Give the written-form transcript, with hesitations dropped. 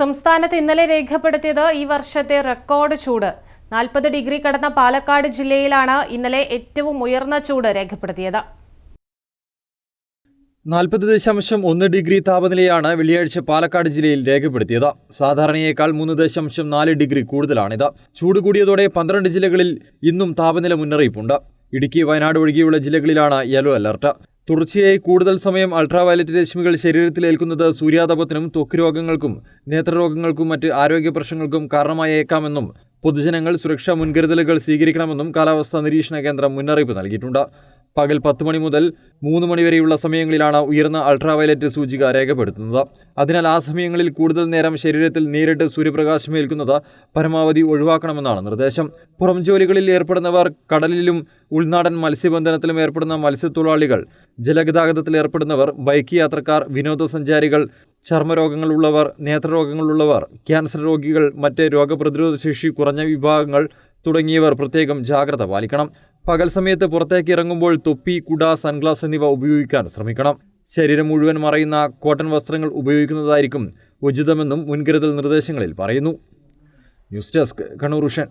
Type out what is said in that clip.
സംസ്ഥാനത്ത് ഇന്നലെ രേഖപ്പെടുത്തിയത് ഈ വർഷത്തെ റെക്കോർഡ് ചൂട്. 40 ഡിഗ്രി കടന്ന പാലക്കാട് ജില്ലയിലാണ് ഇന്നലെ ഏറ്റവും ഉയർന്ന ചൂട് രേഖപ്പെടുത്തിയത്. 40.1 ഡിഗ്രി താപനിലയാണ് വെള്ളിയാഴ്ച പാലക്കാട് ജില്ലയിൽ രേഖപ്പെടുത്തിയത്. സാധാരണയേക്കാൾ 3.4 ഡിഗ്രി കൂടുതലാണിത്. ചൂട് കൂടിയതോടെ 12 ജില്ലകളിൽ ഇന്നും താപനില മുന്നറിയിപ്പുണ്ട്. ഇടുക്കി, വയനാട് ഒഴികെയുള്ള ജില്ലകളിലാണ് യെല്ലോ അലർട്ട്. തുടർച്ചയായി കൂടുതൽ സമയം അൾട്രാവയലറ്റ് രശ്മികൾ ശരീരത്തിലേൽക്കുന്നത് സൂര്യാതപത്തിനും ത്വക്ക് രോഗങ്ങൾക്കും നേത്രരോഗങ്ങൾക്കും മറ്റ് ആരോഗ്യ പ്രശ്നങ്ങൾക്കും കാരണമായേക്കാമെന്നും പൊതുജനങ്ങൾ സുരക്ഷാ മുൻകരുതലുകൾ സ്വീകരിക്കണമെന്നും കാലാവസ്ഥാ നിരീക്ഷണ കേന്ദ്രം മുന്നറിയിപ്പ് നൽകിയിട്ടുണ്ട്. പകൽ 10 മണി മുതൽ 3 മണി വരെയുള്ള സമയങ്ങളിലാണ് ഉയർന്ന അൾട്രാവയലറ്റ് സൂചിക രേഖപ്പെടുത്തുന്നത്. അതിനാൽ ആ സമയങ്ങളിൽ കൂടുതൽ നേരം ശരീരത്തിൽ നേരിട്ട് സൂര്യപ്രകാശം ഏൽക്കുന്നത് പരമാവധി ഒഴിവാക്കണമെന്നാണ് നിർദ്ദേശം. പുറം ജോലികളിൽ ഏർപ്പെടുന്നവർ, കടലിലും ഉൾനാടൻ മത്സ്യബന്ധനത്തിലും ഏർപ്പെടുന്ന മത്സ്യത്തൊഴിലാളികൾ, ജലഗതാഗതത്തിൽ ഏർപ്പെടുന്നവർ, ബൈക്ക് യാത്രക്കാർ, വിനോദസഞ്ചാരികൾ, ചർമ്മരോഗങ്ങളുള്ളവർ, നേത്രരോഗങ്ങളുള്ളവർ, ക്യാൻസർ രോഗികൾ, മറ്റ് രോഗപ്രതിരോധ ശേഷി കുറഞ്ഞ വിഭാഗങ്ങൾ തുടങ്ങിയവർ പ്രത്യേകം ജാഗ്രത പാലിക്കണം. പകൽ സമയത്ത് പുറത്തേക്ക് ഇറങ്ങുമ്പോൾ തൊപ്പി, കുട, സൺഗ്ലാസ് എന്നിവ ഉപയോഗിക്കാൻ ശ്രമിക്കണം. ശരീരം മുഴുവൻ മറയുന്ന കോട്ടൺ വസ്ത്രങ്ങൾ ഉപയോഗിക്കുന്നതായിരിക്കും ഉചിതമെന്നും മുൻകരുതൽ നിർദ്ദേശങ്ങളിൽ പറയുന്നു. News desk, Kannur vision.